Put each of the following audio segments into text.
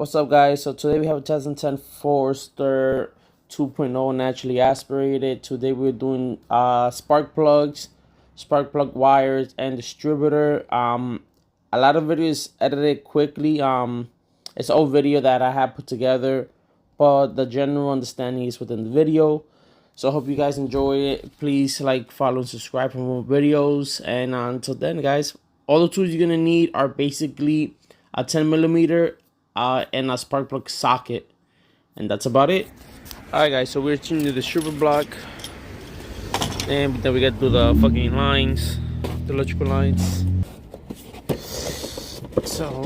What's up, guys? So today we have a 2010 Forster 2.0 naturally aspirated. Today we're doing spark plugs, spark plug wires, and distributor. A lot of videos edited quickly. It's an old video that I have put together, but the general understanding is within the video. So I hope you guys enjoy it. Please like, follow, and subscribe for more videos. And until then, guys, all the tools you're gonna need are basically a 10mm and a spark plug socket, and that's about it. Alright, guys, so we're tuning the distributor block, and then we got to do the fucking lines, the electrical lines. So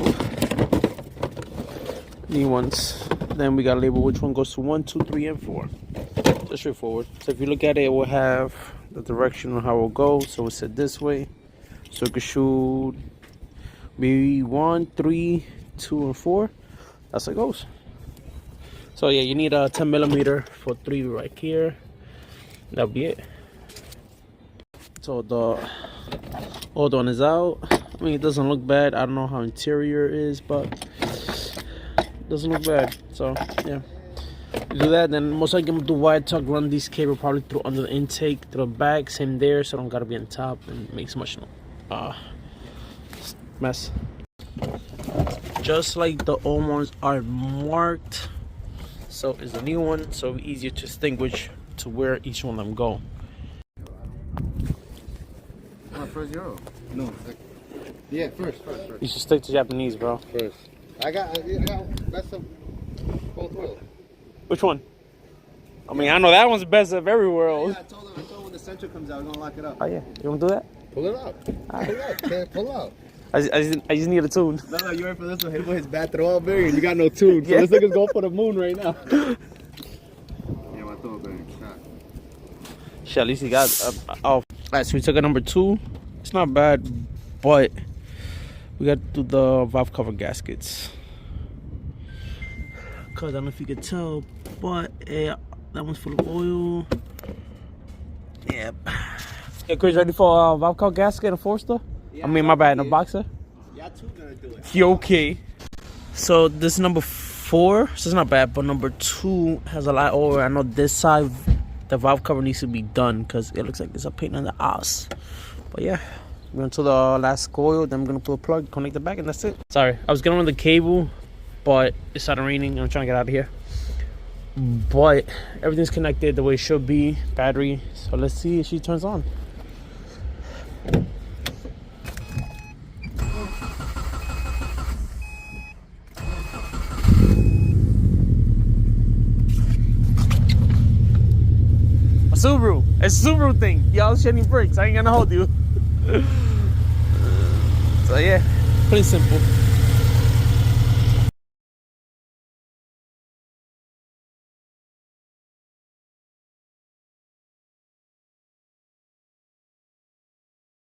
new ones. Then we gotta label which one goes to 1, 2, 3, and 4. Just straightforward. So if you look at it, it will have the direction on how it will go. So it's set this way, so it could shoot maybe 1, 3, 2, and 4. That's how it goes. So yeah, you need a 10mm for 3 right here. That'll be it. So the old one is out. I mean, it doesn't look bad. I don't know how interior is, but it doesn't look bad. So yeah, you do that. Then most likely I'm gonna do wire tuck, run these cable probably through under the intake, through the back, same there, so I don't gotta be on top and make so much mess. Just like the old ones are marked, so is the new one, so easier to distinguish to where each one of them go. First euro. No, yeah, first. You should stick to Japanese, bro. First. I got best of both worlds. Which one? I mean, I know that one's best of every world. Yeah, I told him when the Central comes out, we're gonna lock it up. Oh yeah, you wanna do that? Pull it out. Pull it out. Can't pull out. I just need a tune. No, you ready for this one? Hit with his bad throw up bearing. You got no tune. So yeah. This nigga's going for the moon right now. Yeah, my throw up bearing. Shit, at least he got off. Alright, so we took a number 2. It's not bad, but we got to do the valve cover gaskets. Cause I don't know if you can tell, but yeah, that one's full of oil. Yep. Yeah, Chris, ready for a valve cover gasket and a Forster? Yeah, I mean, my bad, a boxer. Y'all two gonna do it. You okay? So this is number 4, so it's not bad, but number 2 has a lot of oil. I know this side, the valve cover needs to be done because it looks like there's a paint on the ass. But yeah, we're gonna do the last coil, then I'm gonna put a plug, connect it back, and that's it. Sorry, I was gonna run the cable, but it started raining and I'm trying to get out of here. But everything's connected the way it should be, battery. So let's see if she turns on. Subaru. It's a Subaru thing. Y'all shitting brakes. I ain't gonna hold you. So yeah, pretty simple.